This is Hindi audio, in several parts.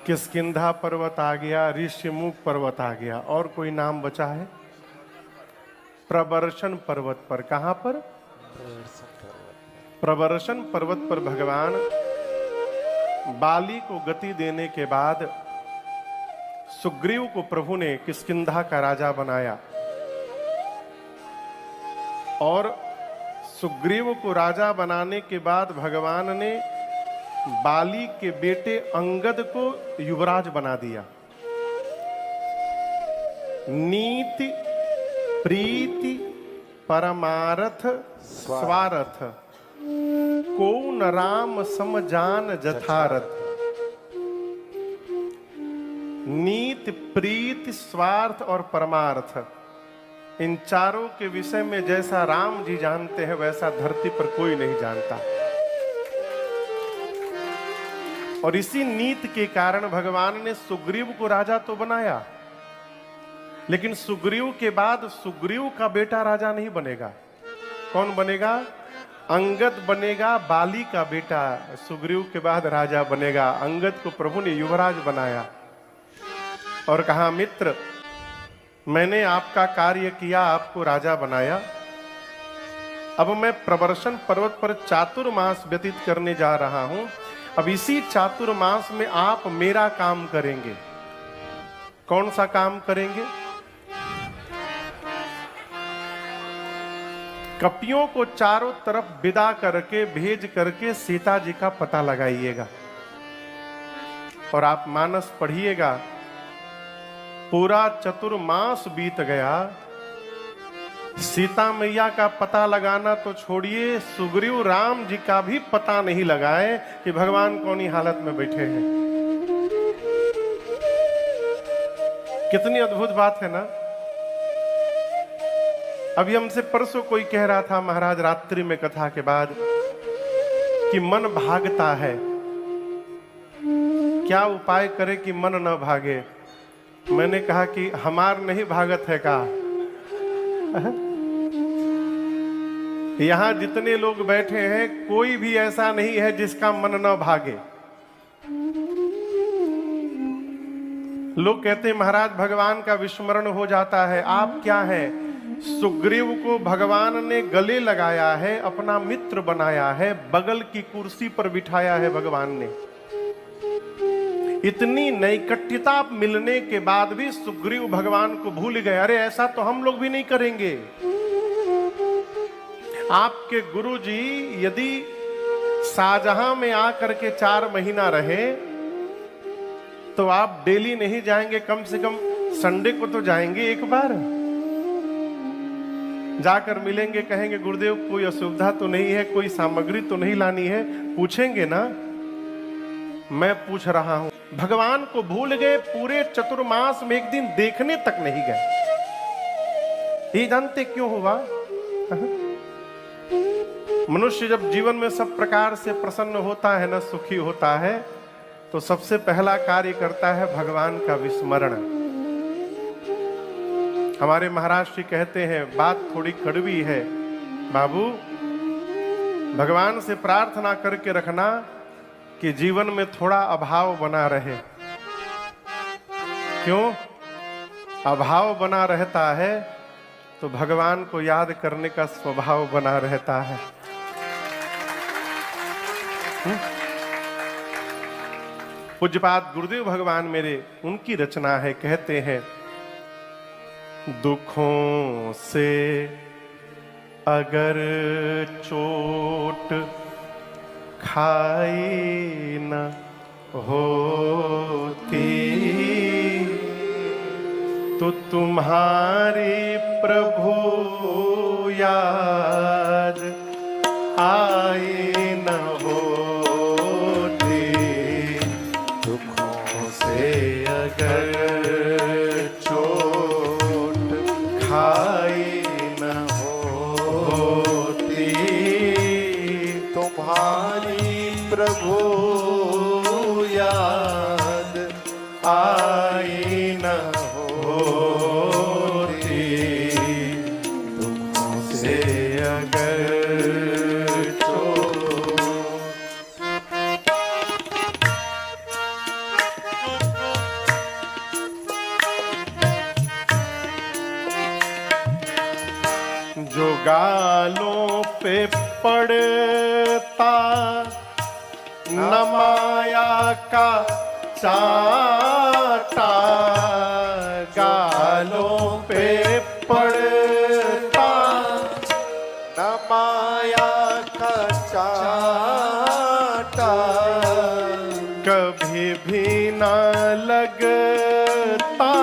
किष्किंधा पर्वत आ गया, ऋष्यमुख पर्वत आ गया, और कोई नाम बचा है? प्रबर्शन पर्वत पर। कहां पर? प्रबर्शन पर्वत पर भगवान बाली को गति देने के बाद सुग्रीव को प्रभु ने किष्किंधा का राजा बनाया, और सुग्रीव को राजा बनाने के बाद भगवान ने बाली के बेटे अंगद को युवराज बना दिया। नीति प्रीति परमारथ स्वारथ को न राम सम जान जथारथ। नीति प्रीति स्वार्थ और परमार्थ, इन चारों के विषय में जैसा राम जी जानते हैं वैसा धरती पर कोई नहीं जानता। और इसी नीति के कारण भगवान ने सुग्रीव को राजा तो बनाया, लेकिन सुग्रीव के बाद सुग्रीव का बेटा राजा नहीं बनेगा। कौन बनेगा? अंगद बनेगा, बाली का बेटा सुग्रीव के बाद राजा बनेगा। अंगद को प्रभु ने युवराज बनाया और कहा, मित्र मैंने आपका कार्य किया, आपको राजा बनाया, अब मैं प्रबर्शन पर्वत पर चातुर्मास व्यतीत करने जा रहा हूं। अब इसी चातुर्मास में आप मेरा काम करेंगे। कौन सा काम करेंगे? कपियों को चारों तरफ विदा करके भेज करके सीता जी का पता लगाइएगा। और आप मानस पढ़िएगा, पूरा चतुर्मास बीत गया, सीता मैया का पता लगाना तो छोड़िए, सुग्रीव राम जी का भी पता नहीं लगाए कि भगवान कौन ही हालत में बैठे हैं। कितनी अद्भुत बात है ना। अभी हमसे परसों कोई कह रहा था महाराज रात्रि में कथा के बाद कि मन भागता है, क्या उपाय करे कि मन न भागे। मैंने कहा कि हमार नहीं भागत है का? यहां जितने लोग बैठे हैं कोई भी ऐसा नहीं है जिसका मन न भागे। लोग कहते हैं महाराज भगवान का विस्मरण हो जाता है। आप क्या हैं? सुग्रीव को भगवान ने गले लगाया है, अपना मित्र बनाया है, बगल की कुर्सी पर बिठाया है भगवान ने। इतनी नैकट्यता मिलने के बाद भी सुग्रीव भगवान को भूल गए। अरे ऐसा तो हम लोग भी नहीं करेंगे। आपके गुरुजी यदि शाहजहां में आकर के 4 महीना रहे तो आप डेली नहीं जाएंगे, कम से कम संडे को तो जाएंगे एक बार। जाकर मिलेंगे, कहेंगे गुरुदेव कोई असुविधा तो नहीं है, कोई सामग्री तो नहीं लानी है, पूछेंगे ना? मैं पूछ रहा हूं। भगवान को भूल गए, पूरे चतुर्मास में एक दिन देखने तक नहीं गए। ये जानते क्यों हुआ? मनुष्य जब जीवन में सब प्रकार से प्रसन्न होता है ना, सुखी होता है, तो सबसे पहला कार्य करता है भगवान का विस्मरण। हमारे महाराज जी कहते हैं, बात थोड़ी कड़वी है बाबू, भगवान से प्रार्थना करके रखना कि जीवन में थोड़ा अभाव बना रहे। क्यों? अभाव बना रहता है तो भगवान को याद करने का स्वभाव बना रहता है। पूज्यपाद गुरुदेव भगवान मेरे, उनकी रचना है, कहते हैं, दुखों से अगर चोट खाई न होती तो तुम्हारी प्रभु याद आई न होती। दुखों से अगर चोट खाई न होती तुम्हारी प्रभु याद आई न होती। दुखों से अगर गालों पे पड़ता न माया का चाटा, गालों पे पड़ता न माया का चाटा, कभी भी ना लगता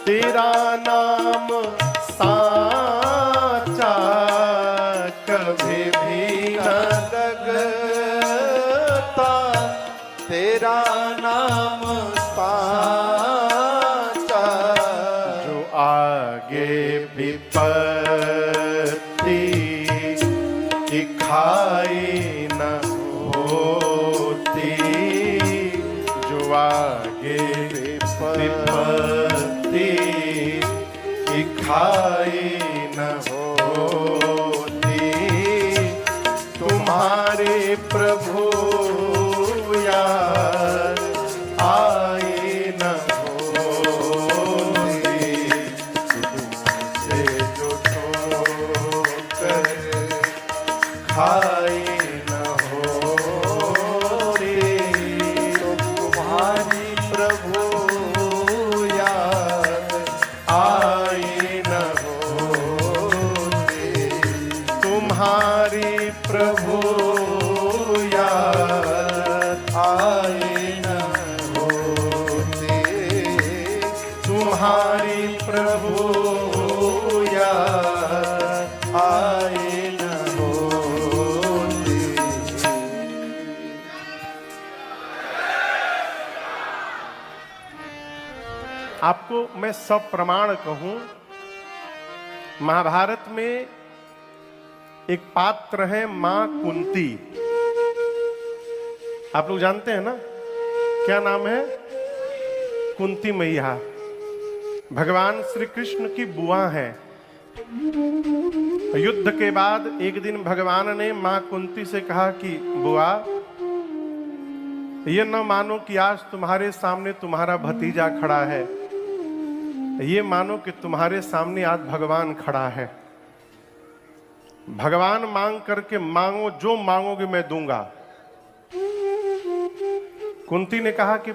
तेरा नाम साचा, कभी भी ना लगता तेरा नाम साचा, जो आगे विपत्ति की खाई न होती, जो आगे विपत्ति की खाई न होती, तुम्हारे प्रभु यार आई न होती, तुमसे जो ठोकर खाई न होती, तुम्हारी प्रभु याद आई न होती, तुम्हारी प्रभु याद आई न होती, तुम्हारी प्रभु याद आई न होती। आपको मैं सब प्रमाण कहूं, महाभारत में एक पात्र है मां कुंती। आप लोग जानते हैं ना, क्या नाम है? कुंती मैया भगवान श्री कृष्ण की बुआ है। युद्ध के बाद एक दिन भगवान ने मां कुंती से कहा कि बुआ, ये न मानो कि आज तुम्हारे सामने तुम्हारा भतीजा खड़ा है, ये मानो कि तुम्हारे सामने आज भगवान खड़ा है। भगवान मांग करके मांगो, जो मांगोगे मैं दूंगा। कुंती ने कहा कि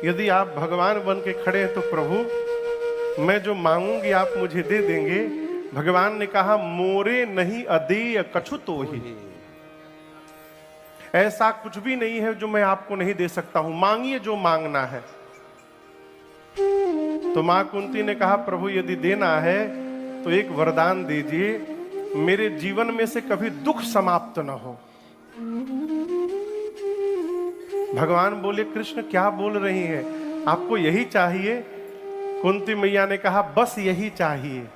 यदि आप भगवान बन के खड़े हैं तो प्रभु, मैं जो मांगूंगी आप मुझे दे देंगे। भगवान ने कहा, मोरे नहीं अदेय कछु तो ही, ऐसा कुछ भी नहीं है जो मैं आपको नहीं दे सकता हूं, मांगिए जो मांगना है। तो मां कुंती ने कहा, प्रभु यदि देना है तो एक वरदान दीजिए, मेरे जीवन में से कभी दुख समाप्त न हो। भगवान बोले, कृष्ण क्या बोल रही हैं, आपको यही चाहिए? कुंती मैया ने कहा, बस यही चाहिए।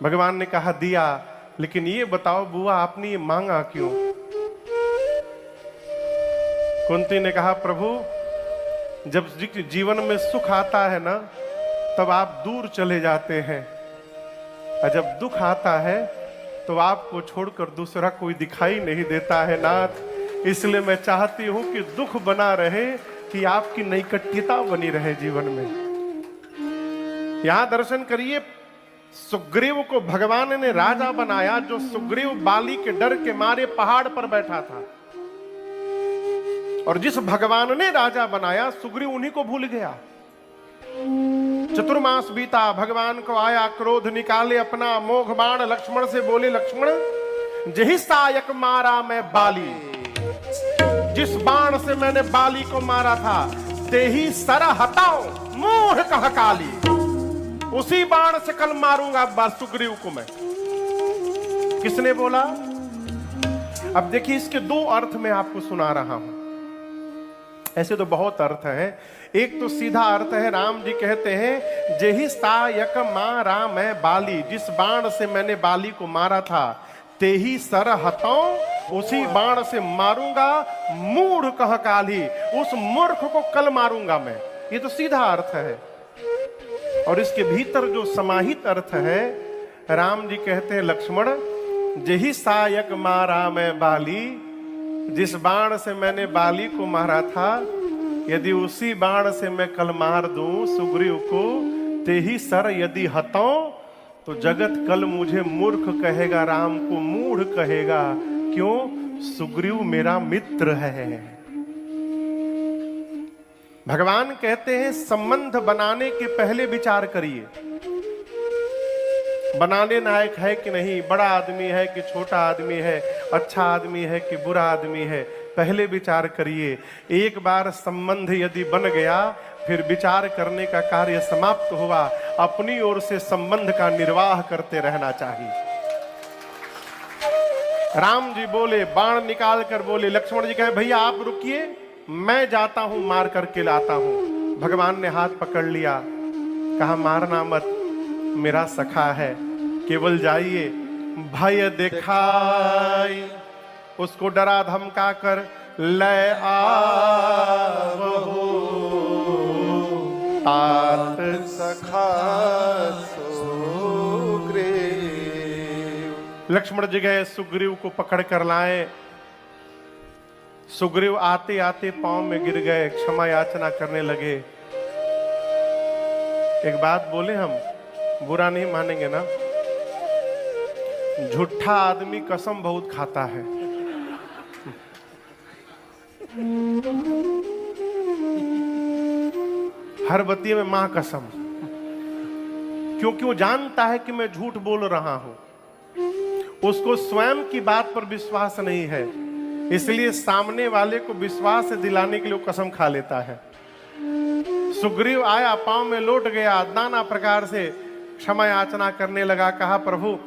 भगवान ने कहा, दिया, लेकिन ये बताओ बुआ, आपने ये मांगा क्यों? कुंती ने कहा, प्रभु जब जीवन में सुख आता है ना, तब आप दूर चले जाते हैं, और जब दुख आता है तो आपको छोड़कर दूसरा कोई दिखाई नहीं देता है नाथ। इसलिए मैं चाहती हूं कि दुख बना रहे, कि आपकी नैकट्यता बनी रहे जीवन में। यहां दर्शन करिए, सुग्रीव को भगवान ने राजा बनाया, जो सुग्रीव बाली के डर के मारे पहाड़ पर बैठा था, और जिस भगवान ने राजा बनाया, सुग्रीव उन्हीं को भूल गया। चतुर्मास बीता, भगवान को आया क्रोध, निकाले अपना मोघ बाण, लक्ष्मण से बोले, लक्ष्मण जही सायक मारा मैं बाली, जिस बाण से मैंने बाली को मारा था, तेही सर हटाओ मूढ़ कह काली, उसी बाण से कल मारूंगा सुग्रीव को मैं। किसने बोला? अब देखिए, इसके दो अर्थ मैं आपको सुना रहा हूं। ऐसे तो बहुत अर्थ है। एक तो सीधा अर्थ है, राम जी कहते हैं, जेहि सायक मारा मैं बाली, जिस बाण से मैंने बाली को मारा था, तेही सर हटाऊं, उसी बाण से मारूंगा मूढ़ कह काली, उस मूर्ख को कल मारूंगा मैं। ये तो सीधा अर्थ है। और इसके भीतर जो समाहित अर्थ है, राम जी कहते हैं, लक्ष्मण जेहि सायक मारा मैं बाली, जिस बाण से मैंने बाली को मारा था, यदि उसी बाण से मैं कल मार दूं सुग्रीव को, तेही सर यदि हटाऊं, तो जगत कल मुझे मूर्ख कहेगा, राम को मूढ़ कहेगा। क्यों? सुग्रीव मेरा मित्र है। भगवान कहते हैं संबंध बनाने के पहले विचार करिए, बनाने लायक है कि नहीं, बड़ा आदमी है कि छोटा आदमी है, अच्छा आदमी है कि बुरा आदमी है, पहले विचार करिए। एक बार संबंध यदि बन गया, फिर विचार करने का कार्य समाप्त हुआ। अपनी ओर से संबंध का निर्वाह करते रहना चाहिए। राम जी बोले, बाण निकाल कर बोले। लक्ष्मण जी कहे भैया आप रुकिए, मैं जाता हूं, मार करके लाता हूं। भगवान ने हाथ पकड़ लिया, कहा मारना मत, मेरा सखा है, केवल जाइए, भय दिखाई उसको डरा धमका कर ले आवो, तात सखा सुग्रीव। लक्ष्मण जी गए, सुग्रीव को पकड़ कर लाए। सुग्रीव आते आते पांव में गिर गए, क्षमा याचना करने लगे। एक बात बोले, हम बुरा नहीं मानेंगे ना? झूठा आदमी कसम बहुत खाता है। हर बत्ती में मां कसम, क्योंकि वो जानता है कि मैं झूठ बोल रहा हूं। उसको स्वयं की बात पर विश्वास नहीं है, इसलिए सामने वाले को विश्वास दिलाने के लिए वो कसम खा लेता है। सुग्रीव आया, पांव में लौट गया, नाना प्रकार से क्षमा याचना करने लगा। कहा प्रभु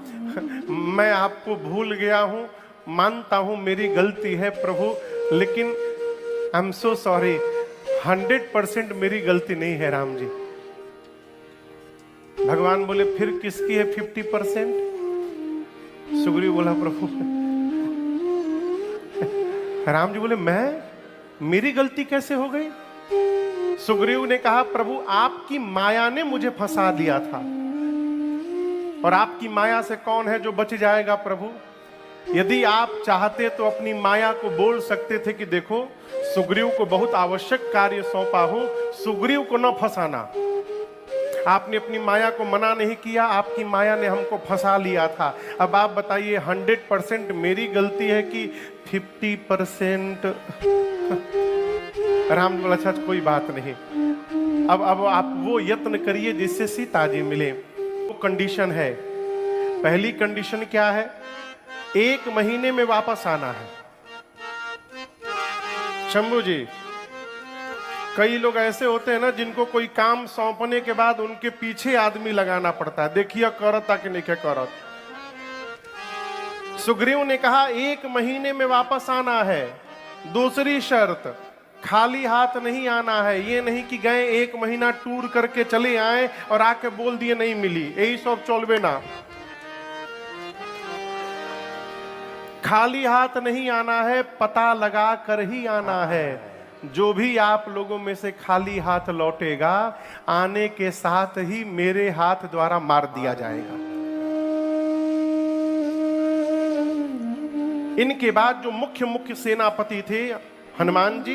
मैं आपको भूल गया हूं, मानता हूं मेरी गलती है प्रभु, लेकिन आई एम सो सॉरी, 100% मेरी गलती नहीं है राम जी। भगवान बोले फिर किसकी है 50%? सुग्रीव बोला प्रभु। राम जी बोले मेरी गलती कैसे हो गई? सुग्रीव ने कहा प्रभु आपकी माया ने मुझे फंसा दिया था, और आपकी माया से कौन है जो बच जाएगा प्रभु? यदि आप चाहते तो अपनी माया को बोल सकते थे कि देखो सुग्रीव को बहुत आवश्यक कार्य सौंपा हूं, सुग्रीव को न फंसाना। आपने अपनी माया को मना नहीं किया, आपकी माया ने हमको फंसा लिया था। अब आप बताइए 100% मेरी गलती है कि 50%? राम बोला अच्छा कोई बात नहीं, अब आप वो यत्न करिए जिससे सीता जी मिले। वो कंडीशन है, पहली कंडीशन क्या है? 1 महीने में वापस आना है। शंभू जी, कई लोग ऐसे होते हैं ना जिनको कोई काम सौंपने के बाद उनके पीछे आदमी लगाना पड़ता है, देखिए करता कि नहीं करत। सुग्रीव ने कहा 1 महीने में वापस आना है। दूसरी शर्त, खाली हाथ नहीं आना है। ये नहीं कि गए 1 महीना टूर करके चले आए और आके बोल दिए नहीं मिली, यही सब चलबे ना। खाली हाथ नहीं आना है, पता लगा कर ही आना है। जो भी आप लोगों में से खाली हाथ लौटेगा, आने के साथ ही मेरे हाथ द्वारा मार दिया जाएगा। इनके बाद जो मुख्य सेनापति थे, हनुमान जी,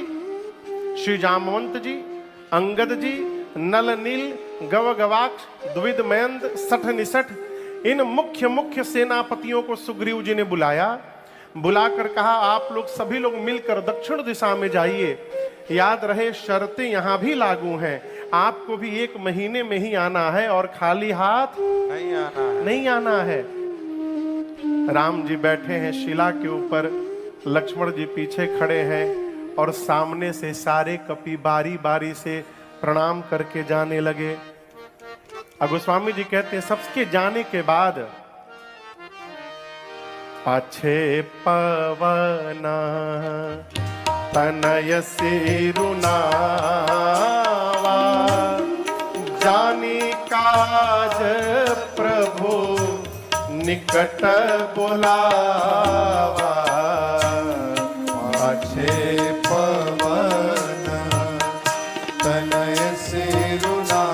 श्री जामवंत जी, अंगद जी, नल नील, गव गवाक्ष, द्विविद मयंद, सठ निसठ, इन मुख्य सेनापतियों को सुग्रीव जी ने बुलाया। बुलाकर कहा आप लोग सभी लोग मिलकर दक्षिण दिशा में जाइए। याद रहे शर्तें यहां भी लागू हैं, आपको भी 1 महीने में ही आना है और खाली हाथ नहीं आना है। राम जी बैठे हैं शिला के ऊपर, लक्ष्मण जी पीछे खड़े हैं और सामने से सारे कपि बारी बारी से प्रणाम करके जाने लगे। गोस्वामी जी कहते हैं सबके जाने के बाद पाछे पवना तनय सिरुनावा, जानी काज प्रभु निकट बुलावा। पाछे पवन तनय सिरुनावा,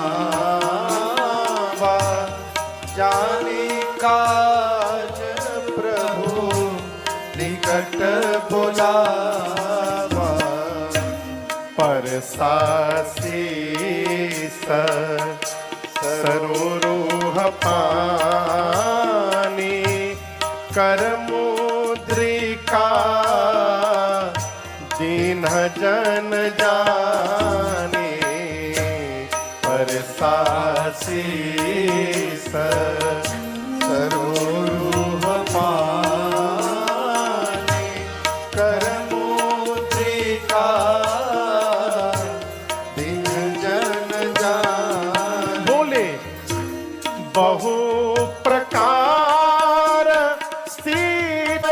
जानी काज प्रभु निकट बुलावा। परसासी सरोरुह पानी कर मुद्रिका दीन जन जाने परसासीस सरोरुह पानी कर मुद्रिका दीन जन जाने। बोले बहु प्रकार सीत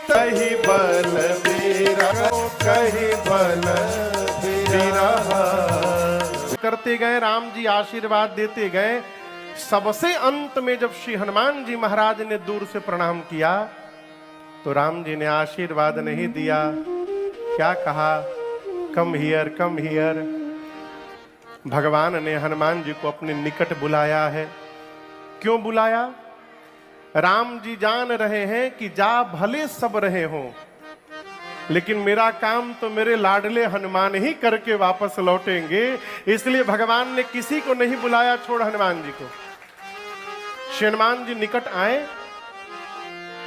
कही बल विरह कही बल विरह। करते गए, राम जी आशीर्वाद देते गए। सबसे अंत में जब श्री हनुमान जी महाराज ने दूर से प्रणाम किया तो राम जी ने आशीर्वाद नहीं दिया, क्या कहा? Come here, come here. भगवान ने हनुमान जी को अपने निकट बुलाया है। क्यों बुलाया? राम जी जान रहे हैं कि जा भले सब रहे हों, लेकिन मेरा काम तो मेरे लाडले हनुमान ही करके वापस लौटेंगे। इसलिए भगवान ने किसी को नहीं बुलाया, छोड़ हनुमान जी को। श्री हनुमान जी निकट आए,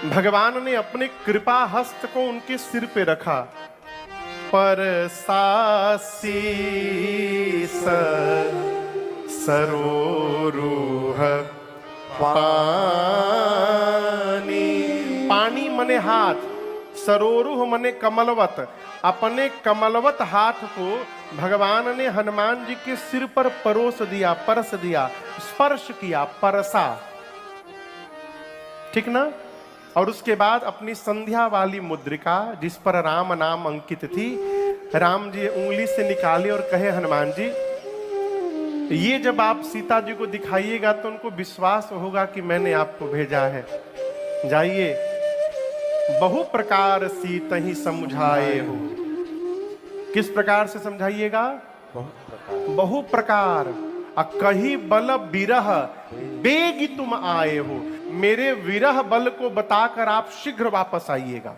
भगवान ने अपने कृपा हस्त को उनके सिर पे रखा। पर सासीस सरोरुह पानी। पानी मने हाथ, सरोरुह मने कमलवत। अपने कमलवत हाथ को भगवान ने हनुमान जी के सिर पर परोस दिया, परस दिया, स्पर्श किया, परसा, ठीक ना? और उसके बाद अपनी संध्या वाली मुद्रिका जिस पर राम नाम अंकित थी, राम जी उंगली से निकाले और कहे, हनुमान जी ये जब आप सीता जी को दिखाइएगा तो उनको विश्वास होगा कि मैंने आपको भेजा है। जाइए, बहु प्रकार सीत ही समझाए हो। किस प्रकार से समझाइएगा? बहु प्रकार। कही बल विरह बेगी तुम आए हो। मेरे विरह बल को बताकर आप शीघ्र वापस आइएगा।